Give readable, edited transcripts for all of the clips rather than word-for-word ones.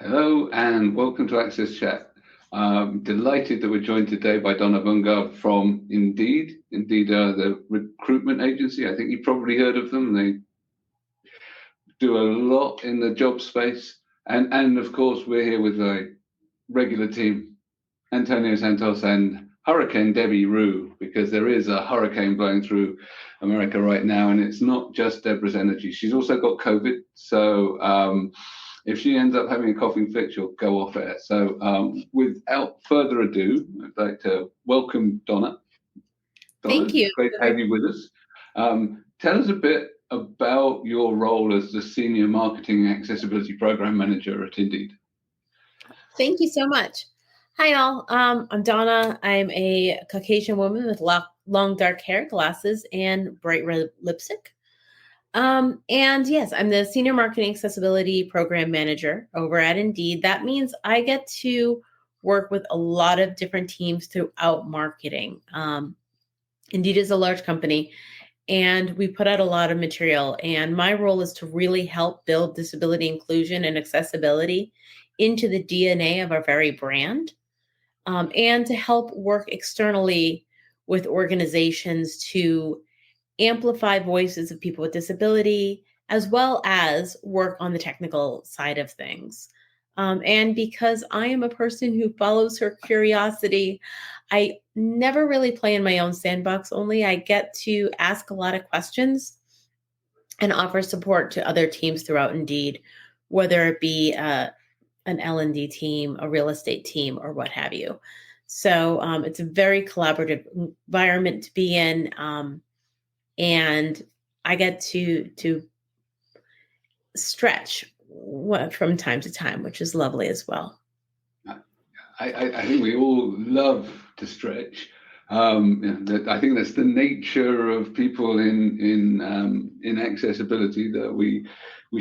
Hello and welcome to Access Chat. Delighted that we're joined today by Donna Bungard from Indeed. Indeed are the recruitment agency. I think you've probably heard of them. They do a lot in the job space. And of course, we're here with a regular team, Antonio Santos and Hurricane Debbie Rue, because there is a hurricane blowing through America right now, and it's not just Deborah's energy. She's also got COVID, so if she ends up having a coughing fit, she'll go off air. So without further ado, I'd like to welcome Donna. Thank you. It's great to have you with us. Tell us a bit about your role as the Senior Marketing Accessibility Program Manager at Indeed. Thank you so much. Hi, all. I'm Donna. I'm a Caucasian woman with long dark hair, glasses, and bright red lipstick. And yes, I'm the Senior Marketing Accessibility Program Manager over at Indeed. That means I get to work with a lot of different teams throughout marketing. Indeed is a large company, and we put out a lot of material. And my role is to really help build disability inclusion and accessibility into the DNA of our very brand, and to help work externally with organizations to amplify voices of people with disability, as well as work on the technical side of things. And because I am a person who follows her curiosity, I never really play in my own sandbox only. I get to ask a lot of questions and offer support to other teams throughout Indeed, whether it be an L&D team, a real estate team, or what have you. So it's a very collaborative environment to be in. And I get to stretch from time to time, which is lovely as well. I think we all love to stretch. I think that's the nature of people in accessibility, that we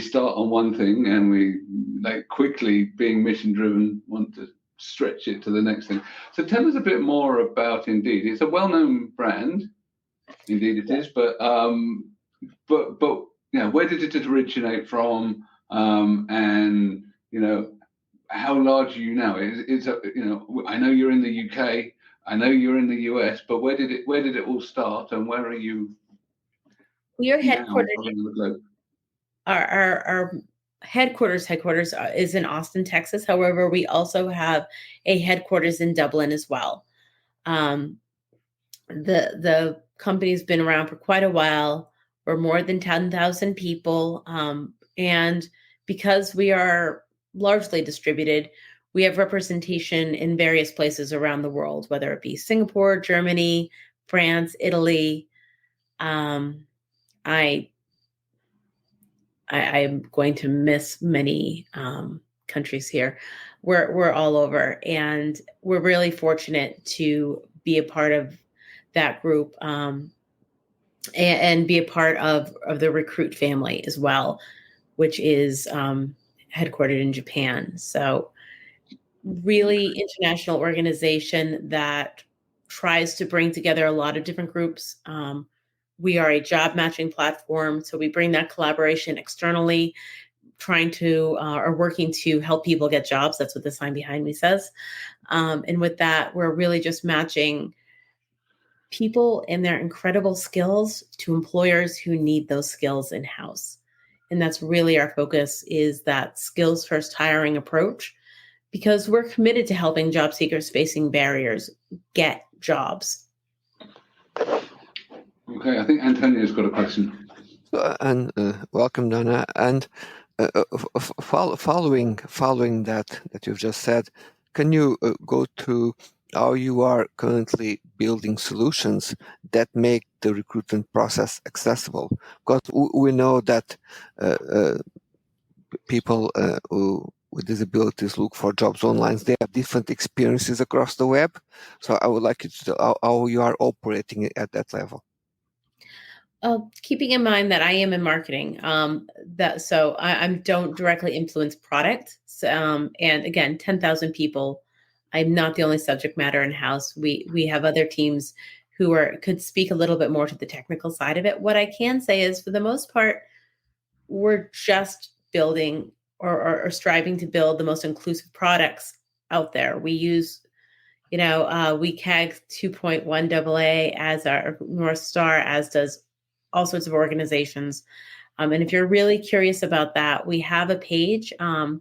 start on one thing and we, like, quickly, being mission driven, want to stretch it to the next thing. So tell us a bit more about Indeed. It's a well-known brand. Indeed it is, but where did it originate from? And how large are you now? I know you're in the UK, I know you're in the US, but where did it all start, and where are you? We are headquartered. Our headquarters is in Austin, Texas. However, we also have a headquarters in Dublin as well. The company's been around for quite a while. We're more than 10,000 people. And because we are largely distributed, we have representation in various places around the world, whether it be Singapore, Germany, France, Italy. I'm going to miss many countries here. We're all over, and we're really fortunate to be a part of that group, and be a part of the Recruit family as well, which is headquartered in Japan. So really international organization that tries to bring together a lot of different groups. We are a job matching platform, so we bring that collaboration externally, working to help people get jobs. That's what the sign behind me says. And with that, we're really just matching people and their incredible skills to employers who need those skills in-house. And that's really our focus, is that skills first hiring approach, because we're committed to helping job seekers facing barriers get jobs. Okay, I think Antonio's got a question. And welcome, Donna. And following that you've just said, can you go to how you are currently building solutions that make the recruitment process accessible? Because we know that people who with disabilities look for jobs online. They have different experiences across the web. So I would like you to tell how you are operating at that level. Keeping in mind that I am in marketing, I don't directly influence product. And again, 10,000 people. I'm not the only subject matter in-house. We have other teams who could speak a little bit more to the technical side of it. What I can say is, for the most part, we're just building or striving to build the most inclusive products out there. We use, we CAG 2.1 AA as our North Star, as does all sorts of organizations. And if you're really curious about that, we have a page. I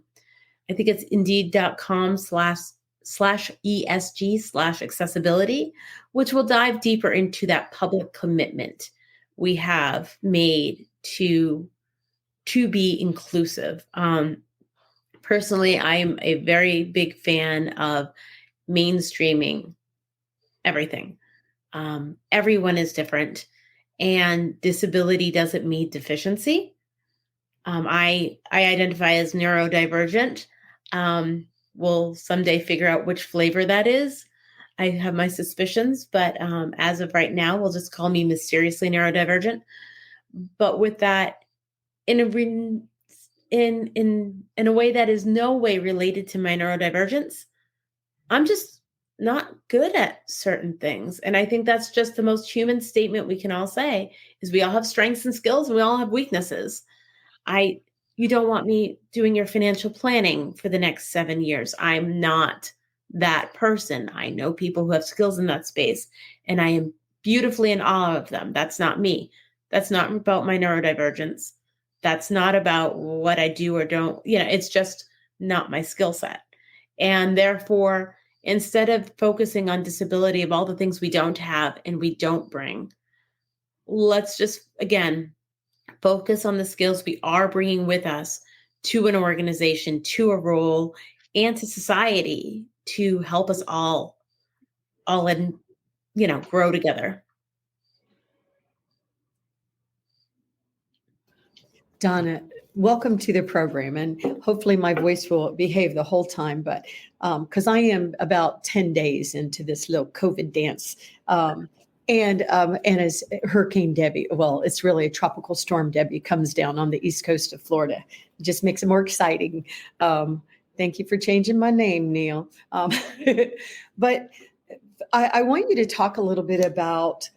think it's indeed.com/ESG/accessibility, which will dive deeper into that public commitment we have made to be inclusive. Personally, I'm a very big fan of mainstreaming everything. Everyone is different, and disability doesn't mean deficiency. I identify as neurodivergent. We'll someday figure out which flavor that is. I have my suspicions, but as of right now, we'll just call me mysteriously neurodivergent. But with that, in a way that is no way related to my neurodivergence, I'm just not good at certain things. And I think that's just the most human statement we can all say, is we all have strengths and skills and we all have weaknesses. You don't want me doing your financial planning for the next 7 years. I'm not that person. I know people who have skills in that space, and I am beautifully in awe of them. That's not me. That's not about my neurodivergence. That's not about what I do or don't. It's just not my skill set. And therefore, instead of focusing on disability of all the things we don't have and we don't bring, let's just, again, focus on the skills we are bringing with us to an organization, to a role, and to society to help us all grow together. Donna, welcome to the program, and hopefully my voice will behave the whole time, but because I am about 10 days into this little COVID dance. And as Hurricane Debbie, well, it's really a tropical storm Debbie, comes down on the east coast of Florida. It just makes it more exciting. Thank you for changing my name, Neil. But I want you to talk a little bit about,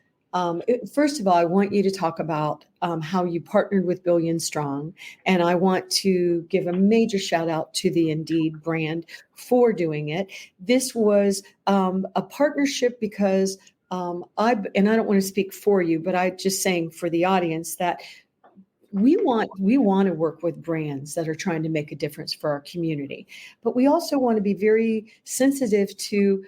first of all, I want you to talk about how you partnered with Billion Strong. And I want to give a major shout out to the Indeed brand for doing it. This was a partnership because I don't want to speak for you, but I'm just saying for the audience that we want to work with brands that are trying to make a difference for our community, but we also want to be very sensitive to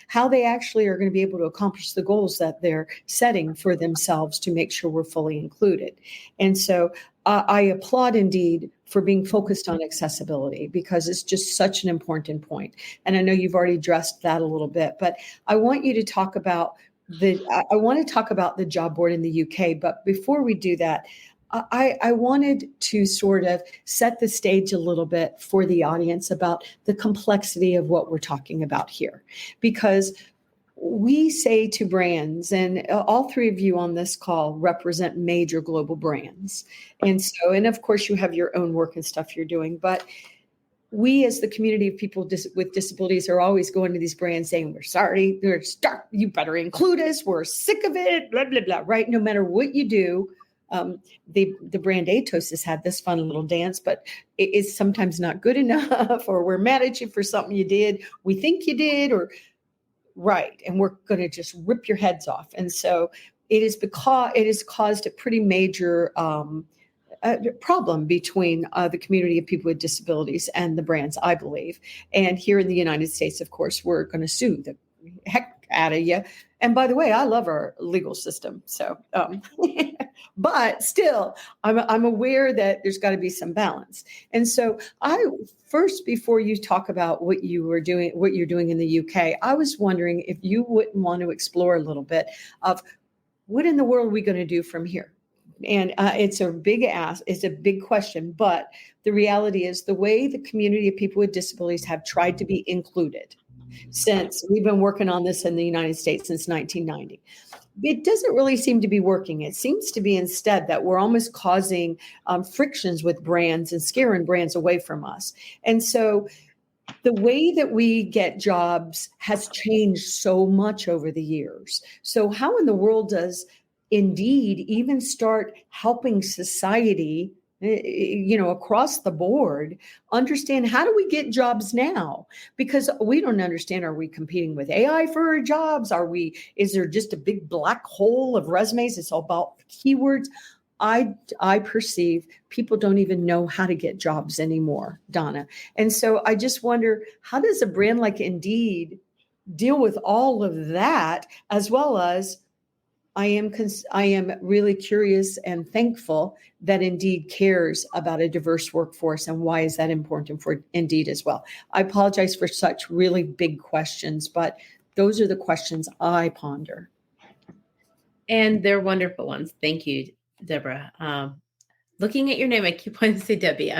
how they actually are going to be able to accomplish the goals that they're setting for themselves to make sure we're fully included. And so I applaud Indeed for being focused on accessibility, because it's just such an important point. And I know you've already addressed that a little bit, but I want you to talk about the job board in the UK. But before we do that, I wanted to sort of set the stage a little bit for the audience about the complexity of what we're talking about here, because we say to brands, and all three of you on this call represent major global brands. And of course you have your own work and stuff you're doing, but we as the community of people with disabilities are always going to these brands saying, we're sorry, you better include us. We're sick of it, blah, blah, blah, right? No matter what you do. The brand Atos has had this fun little dance, but it is sometimes not good enough, or we're mad at you for something you did, we think you did, or right, and we're going to just rip your heads off. And so it has caused a pretty major problem between the community of people with disabilities and the brands, I believe. And here in the United States, of course, we're going to sue the heck out of you. And by the way, I love our legal system. So, but still, I'm aware that there's got to be some balance. And so before you talk about what you're doing in the UK, I was wondering if you wouldn't want to explore a little bit of what in the world are we going to do from here? And it's a big ask, it's a big question, but the reality is the way the community of people with disabilities have tried to be included since we've been working on this in the United States since 1990. It doesn't really seem to be working. It seems to be instead that we're almost causing frictions with brands and scaring brands away from us. And so the way that we get jobs has changed so much over the years. So how in the world does Indeed even start helping society across the board, understand how do we get jobs now? Because we don't understand, are we competing with AI for jobs? Is there just a big black hole of resumes? It's all about keywords. I perceive people don't even know how to get jobs anymore, Donna. And so I just wonder, how does a brand like Indeed deal with all of that, as well as I am really curious and thankful that Indeed cares about a diverse workforce, and why is that important for Indeed as well? I apologize for such really big questions, but those are the questions I ponder. And they're wonderful ones. Thank you, Deborah. Looking at your name, I keep wanting to say Debbie.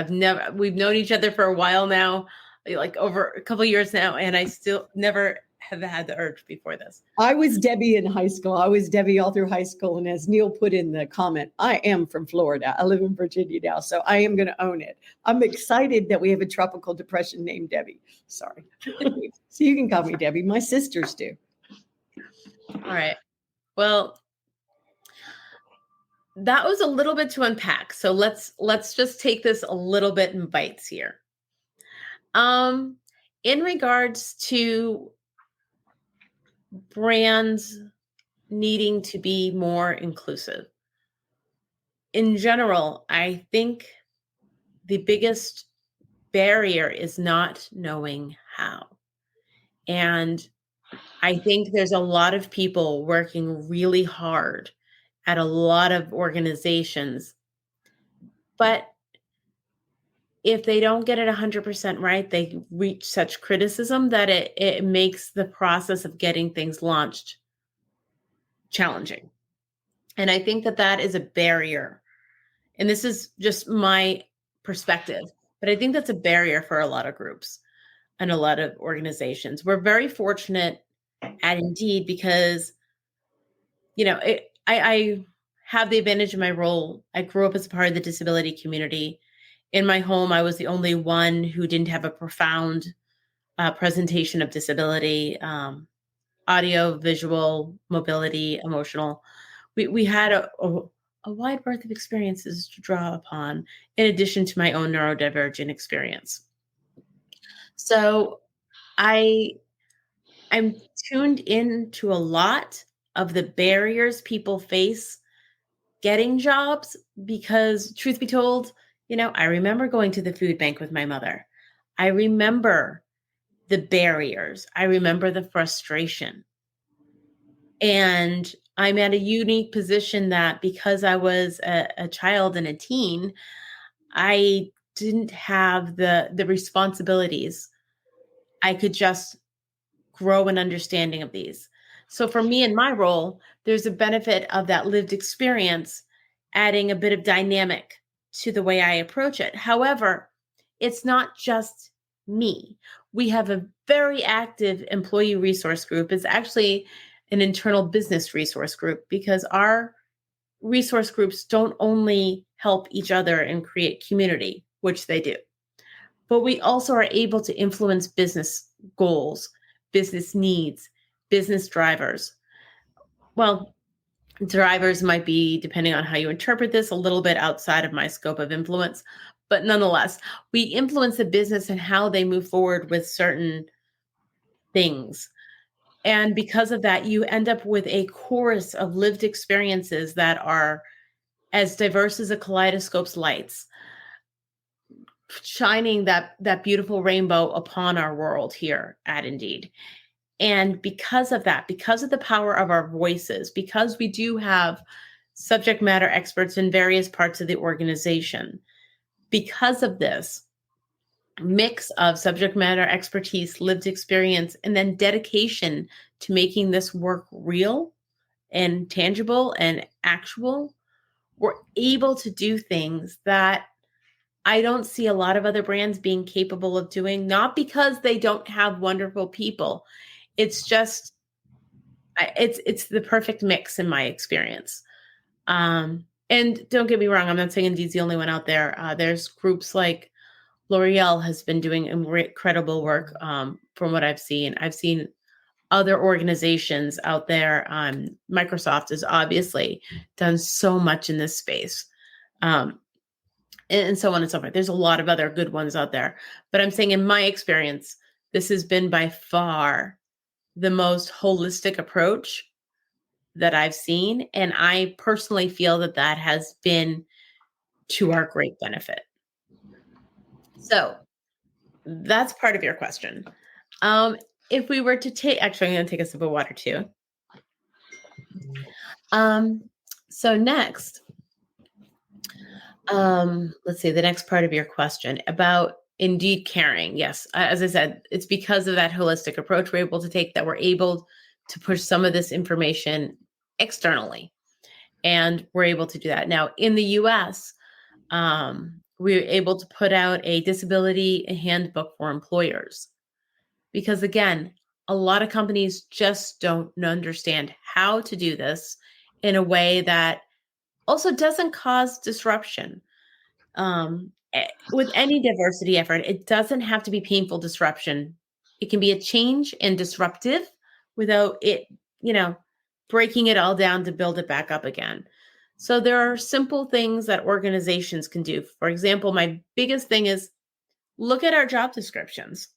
We've known each other for a while now, like over a couple of years now, and I still never have had the urge before this. I was Debbie in high school. I was Debbie all through high school. And as Neil put in the comment, I am from Florida. I live in Virginia now, so I am going to own it. I'm excited that we have a tropical depression named Debbie. Sorry. So you can call me Debbie. My sisters do. All right. Well, that was a little bit to unpack. So let's just take this a little bit in bites here. In regards to brands needing to be more inclusive, in general, I think the biggest barrier is not knowing how. And I think there's a lot of people working really hard at a lot of organizations, but if they don't get it 100% right, they reach such criticism that it makes the process of getting things launched challenging. And I think that is a barrier. And this is just my perspective, but I think that's a barrier for a lot of groups and a lot of organizations. We're very fortunate at Indeed because, I have the advantage of my role. I grew up as a part of the disability community. In my home, I was the only one who didn't have a profound presentation of disability, audio, visual, mobility, emotional. We had a wide breadth of experiences to draw upon, in addition to my own neurodivergent experience. So I'm tuned into a lot of the barriers people face getting jobs because, truth be told, I remember going to the food bank with my mother. I remember the barriers. I remember the frustration. And I'm at a unique position that because I was a child and a teen, I didn't have the responsibilities. I could just grow an understanding of these. So for me in my role, there's a benefit of that lived experience, adding a bit of dynamic to the way I approach it. However, it's not just me. We have a very active employee resource group. It's actually an internal business resource group because our resource groups don't only help each other and create community, which they do, but we also are able to influence business goals, business needs, business drivers. Well, drivers might be, depending on how you interpret this, a little bit outside of my scope of influence, but nonetheless, we influence the business and how they move forward with certain things. And because of that, you end up with a chorus of lived experiences that are as diverse as a kaleidoscope's lights, shining that beautiful rainbow upon our world here at Indeed. And because of that, because of the power of our voices, because we do have subject matter experts in various parts of the organization, because of this mix of subject matter expertise, lived experience, and then dedication to making this work real and tangible and actual, we're able to do things that I don't see a lot of other brands being capable of doing, not because they don't have wonderful people. It's just, it's the perfect mix in my experience. And don't get me wrong, I'm not saying Indeed's the only one out there. There's groups like L'Oreal has been doing incredible work from what I've seen. I've seen other organizations out there. Microsoft has obviously done so much in this space. and so on and so forth. There's a lot of other good ones out there. But I'm saying in my experience, this has been by far the most holistic approach that I've seen. And I personally feel that that has been to our great benefit. So that's part of your question. If we were to take, actually, I'm going to take a sip of water too. So next, let's see, the next part of your question about Indeed caring. Yes, as I said, it's because of that holistic approach we're able to take that we're able to push some of this information externally. And we're able to do that. Now, in the US, we're able to put out a disability handbook for employers. Because again, a lot of companies just don't understand how to do this in a way that also doesn't cause disruption. With any diversity effort, it doesn't have to be painful disruption. It can be a change and disruptive without it, breaking it all down to build it back up again. So there are simple things that organizations can do. For example, my biggest thing is look at our job descriptions.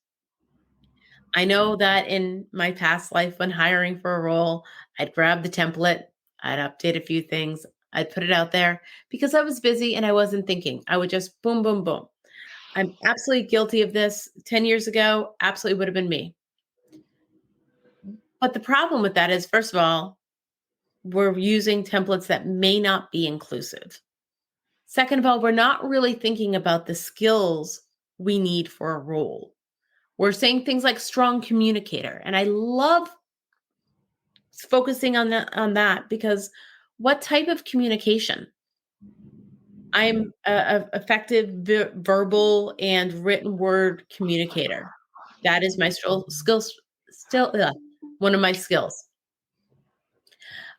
I know that in my past life, when hiring for a role, I'd grab the template, I'd update a few things, I'd put it out there because I was busy and I wasn't thinking. I would just boom, boom, boom. I'm absolutely guilty of this. 10 years ago, absolutely would have been me. But the problem with that is, first of all, we're using templates that may not be inclusive. Second of all, we're not really thinking about the skills we need for a role. We're saying things like strong communicator. And I love focusing on that because what type of communication? I'm an effective verbal and written word communicator. That is my one of my skills.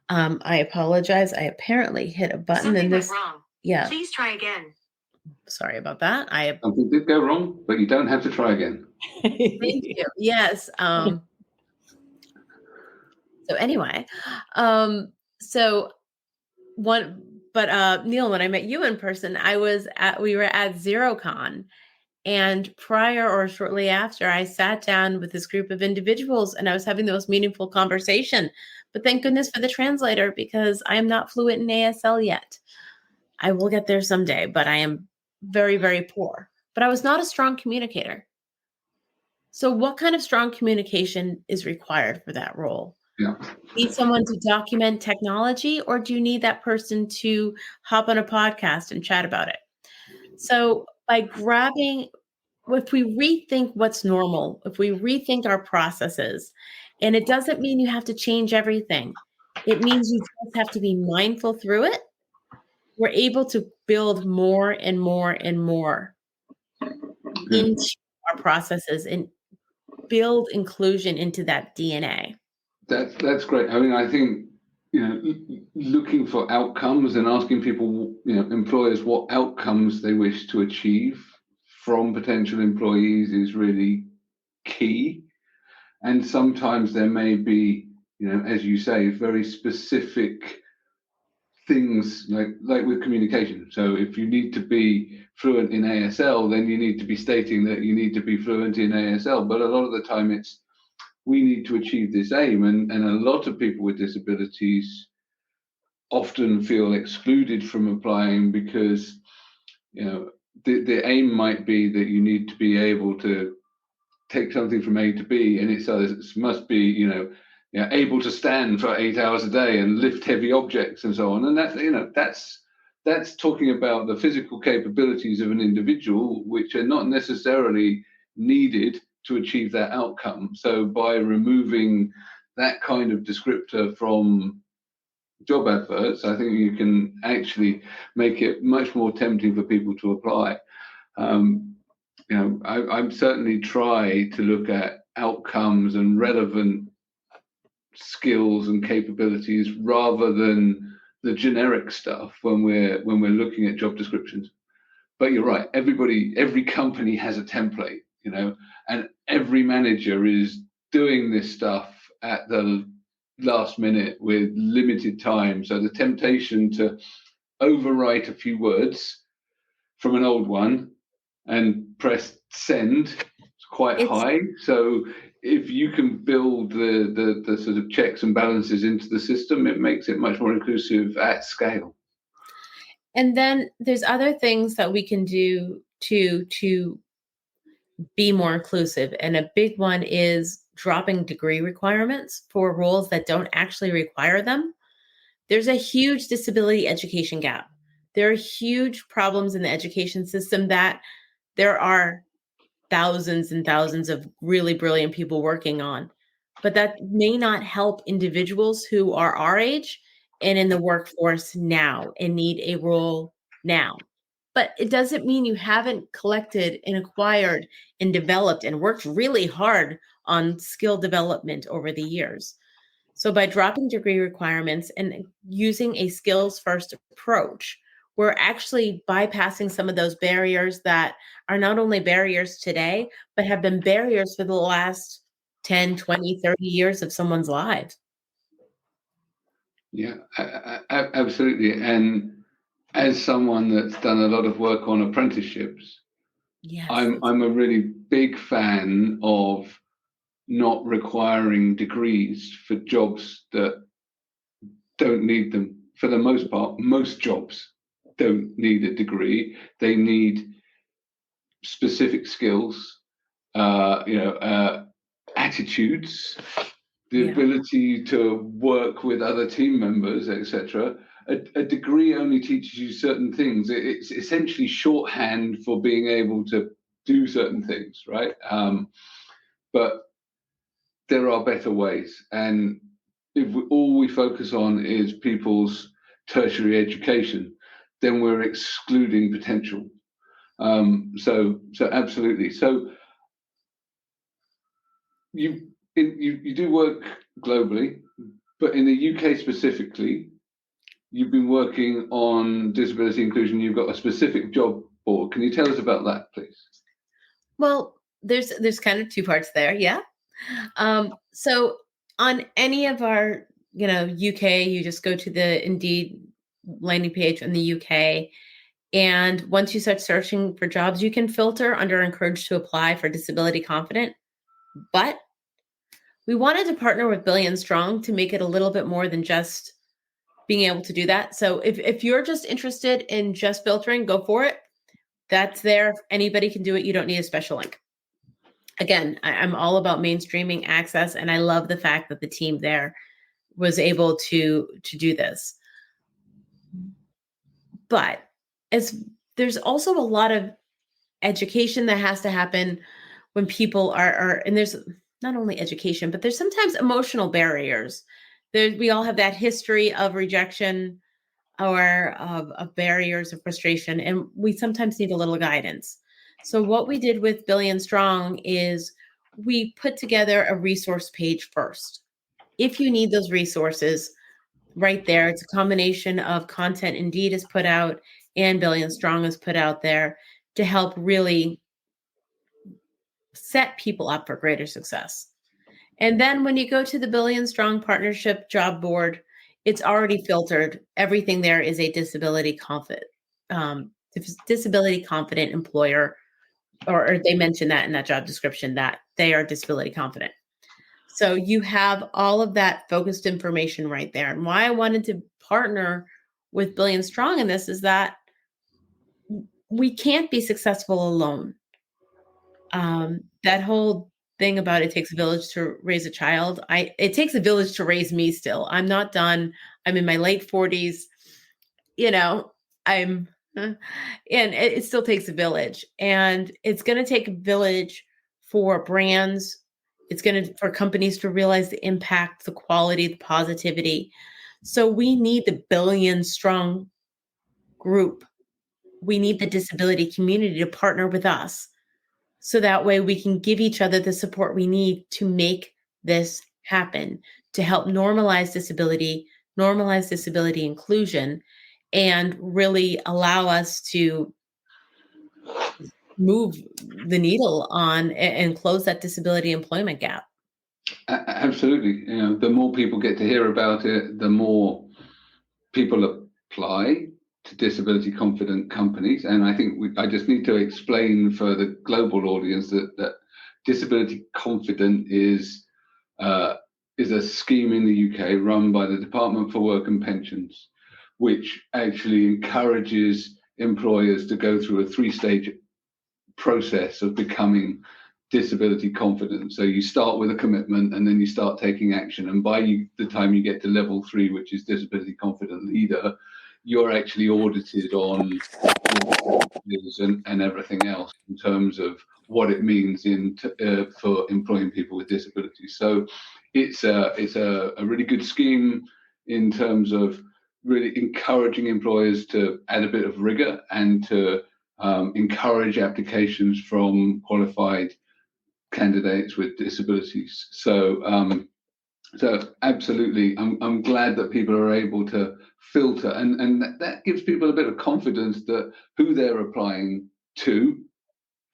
I apologize. I apparently hit a button Something and this went wrong. Yeah. Please try again. Sorry about that. Something did go wrong, but you don't have to try again. Thank you. Yes. So anyway, Neil, when I met you in person, we were at ZeroCon, and prior or shortly after, I sat down with this group of individuals and I was having the most meaningful conversation. But thank goodness for the translator, because I am not fluent in ASL yet. I will get there someday, but I am very, very poor. But I was not a strong communicator. So what kind of strong communication is required for that role? Yeah. Need someone to document technology, or do you need that person to hop on a podcast and chat about it? So if we rethink what's normal, if we rethink our processes, and it doesn't mean you have to change everything. It means you just have to be mindful through it. We're able to build more and more and more into our processes and build inclusion into that DNA. That's great. I mean, I think, looking for outcomes and asking people, employers, what outcomes they wish to achieve from potential employees is really key. And sometimes there may be, as you say, very specific things like with communication. So if you need to be fluent in ASL, then you need to be stating that you need to be fluent in ASL. But a lot of the time it's, we need to achieve this aim. And a lot of people with disabilities often feel excluded from applying because, the aim might be that you need to be able to take something from A to B, and it must be, able to stand for 8 hours a day and lift heavy objects and so on. And that's talking about the physical capabilities of an individual, which are not necessarily needed to achieve that outcome. So by removing that kind of descriptor from job adverts, I think you can actually make it much more tempting for people to apply. I certainly try to look at outcomes and relevant skills and capabilities rather than the generic stuff when we're looking at job descriptions. But you're right, every company has a template, and every manager is doing this stuff at the last minute with limited time. So the temptation to overwrite a few words from an old one and press send. It's quite high. So if you can build the sort of checks and balances into the system, it makes it much more inclusive at scale. And then there's other things that we can do to be more inclusive. And a big one is dropping degree requirements for roles that don't actually require them. There's a huge disability education gap. There are huge problems in the education system that there are thousands and thousands of really brilliant people working on, but that may not help individuals who are our age and in the workforce now and need a role now. But it doesn't mean you haven't collected and acquired and developed and worked really hard on skill development over the years. So by dropping degree requirements and using a skills first approach, we're actually bypassing some of those barriers that are not only barriers today, but have been barriers for the last 10, 20, 30 years of someone's lives. Yeah, absolutely. And as someone that's done a lot of work on apprenticeships, yes, I'm a really big fan of not requiring degrees for jobs that don't need them. For the most part, most jobs don't need a degree. They need specific skills, attitudes, the ability to work with other team members, etc. A degree only teaches you certain things. It's essentially shorthand for being able to do certain things, right? But there are better ways. And if all we focus on is people's tertiary education, then we're excluding potential. So absolutely. So you do work globally, but in the UK specifically, you've been working on disability inclusion. You've got a specific job board. Can you tell us about that, please? Well, there's kind of two parts there. Yeah. So on any of our, UK, you just go to the Indeed landing page in the UK. And once you start searching for jobs, you can filter under encouraged to apply for disability confident. But we wanted to partner with Billion Strong to make it a little bit more than just being able to do that. So if you're just interested in just filtering, go for it. That's there. Anybody can do it. You don't need a special link. Again, I'm all about mainstreaming access, and I love the fact that the team there was able to do this. But there's also a lot of education that has to happen when people are and there's not only education, but there's sometimes emotional barriers. We all have that history of rejection or of barriers of frustration, and we sometimes need a little guidance. So what we did with Billion Strong is we put together a resource page first. If you need those resources, right there, it's a combination of content Indeed has put out and Billion Strong has put out there to help really set people up for greater success. And then when you go to the Billion Strong Partnership job board, it's already filtered. Everything there is a disability confident employer, or they mention that in that job description that they are disability confident. So you have all of that focused information right there. And why I wanted to partner with Billion Strong in this is that we can't be successful alone. That whole thing about it takes a village to raise a child. It takes a village to raise me still. I'm not done. I'm in my late 40s. And it still takes a village. And it's going to take a village for brands. It's for companies to realize the impact, the quality, the positivity. So we need the Billion Strong group. We need the disability community to partner with us. So that way we can give each other the support we need to make this happen, to help normalize disability inclusion, and really allow us to move the needle on and close that disability employment gap. Absolutely. The more people get to hear about it, the more people apply, to disability confident companies. And I think I just need to explain for the global audience that disability confident is a scheme in the UK run by the Department for Work and Pensions, which actually encourages employers to go through a 3-stage process of becoming disability confident. So you start with a commitment and then you start taking action. And by the time you get to level 3, which is disability confident leader, you're actually audited on and everything else in terms of what it means for employing people with disabilities. So it's a really good scheme in terms of really encouraging employers to add a bit of rigor and to encourage applications from qualified candidates with disabilities. So absolutely, I'm glad that people are able to filter, and that gives people a bit of confidence that who they're applying to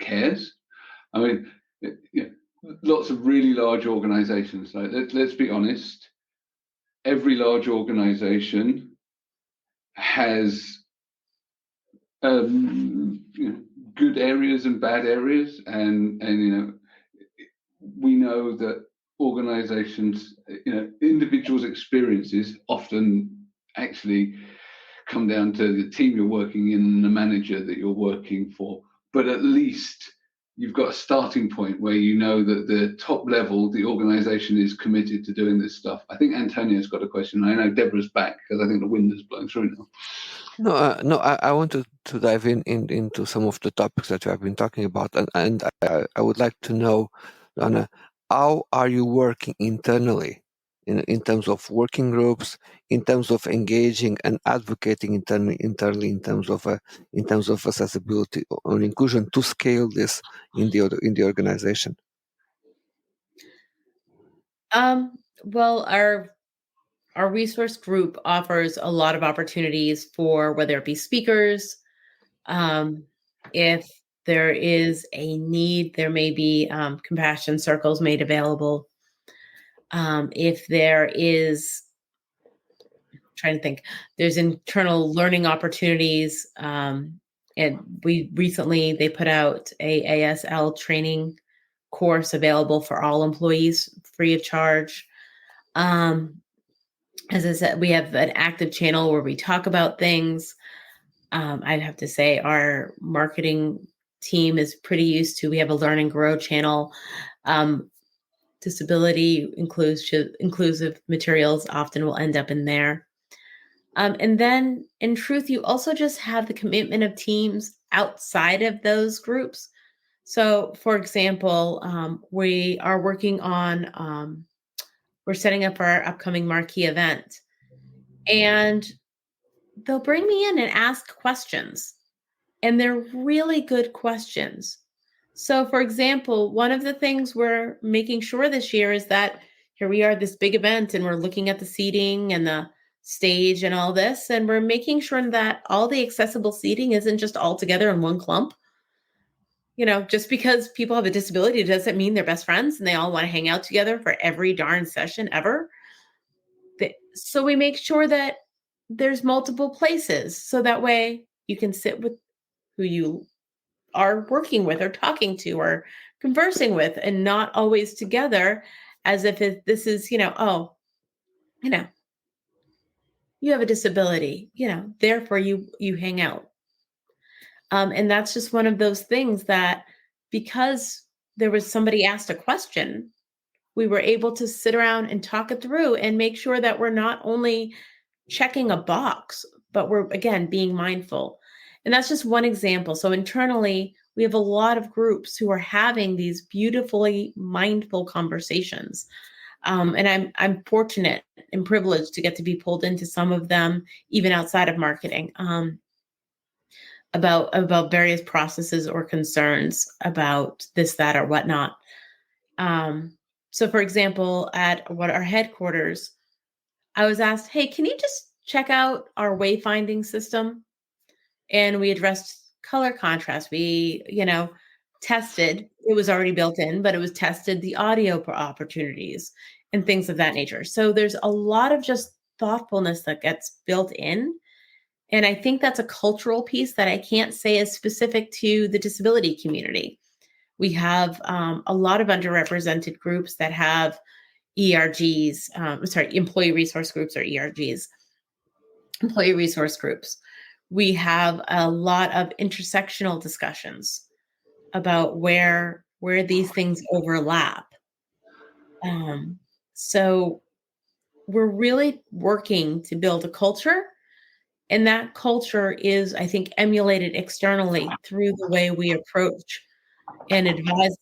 cares. I mean, lots of really large organizations. Like, let's be honest, every large organization has good areas and bad areas, and we know that organizations, individuals' experiences often actually come down to the team you're working in and the manager that you're working for. But at least you've got a starting point where you know that the top level, the organization is committed to doing this stuff. I think Antonio's got a question. I know Deborah's back because I think the wind is blowing through now. No, I wanted to dive into some of the topics that you have been talking about, and I would like to know, Donna, how are you working internally in terms of working groups, in terms of engaging and advocating internally in terms of accessibility or inclusion to scale this in the organization? Well, our resource group offers a lot of opportunities for whether it be speakers. If there is a need, there may be compassion circles made available. If there is, I'm trying to think, there's internal learning opportunities. And they put out a ASL training course available for all employees free of charge. As I said, we have an active channel where we talk about things. I'd have to say our marketing team is pretty used to, we have a learn and grow channel. Disability inclusive materials often will end up in there. And then in truth, you also just have the commitment of teams outside of those groups. So for example, we are working on, we're setting up our upcoming marquee event, and they'll bring me in and ask questions, and they're really good questions. So for example, one of the things we're making sure this year is that here we are, this big event, and we're looking at the seating and the stage and all this, and we're making sure that all the accessible seating isn't just all together in one clump. Just because people have a disability doesn't mean they're best friends and they all want to hang out together for every darn session ever. So we make sure that there's multiple places, so that way you can sit with who you are working with or talking to or conversing with, and not always together as if this is, you have a disability, therefore you hang out. And that's just one of those things that, because there was somebody asked a question, we were able to sit around and talk it through and make sure that we're not only checking a box, but we're, again, being mindful. And that's just one example. So internally, we have a lot of groups who are having these beautifully mindful conversations. And I'm fortunate and privileged to get to be pulled into some of them, even outside of marketing, about various processes or concerns about this, that, or whatnot. So for example, at our headquarters, I was asked, hey, can you just check out our wayfinding system? And we addressed color contrast. We, tested, it was already built in, but it was tested the audio opportunities and things of that nature. So there's a lot of just thoughtfulness that gets built in. And I think that's a cultural piece that I can't say is specific to the disability community. We have a lot of underrepresented groups that have ERGs, employee resource groups, or ERGs, employee resource groups. We have a lot of intersectional discussions about where these things overlap. So we're really working to build a culture, and that culture is, I think, emulated externally through the way we approach and advise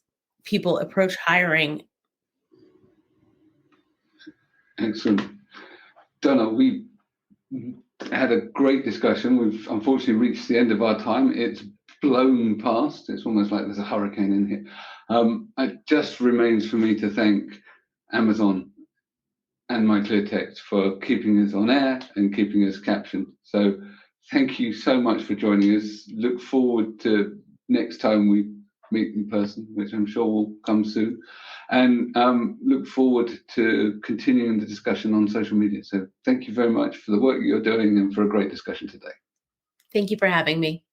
people approach hiring. Excellent. Donna, we had a great discussion. We've unfortunately reached the end of our time. It's blown past. It's almost like there's a hurricane in here. It just remains for me to thank Amazon and My Clear Text for keeping us on air and keeping us captioned. So thank you so much for joining us. Look forward to next time we meet in person, which I'm sure will come soon. And look forward to continuing the discussion on social media. So thank you very much for the work you're doing and for a great discussion today. Thank you for having me.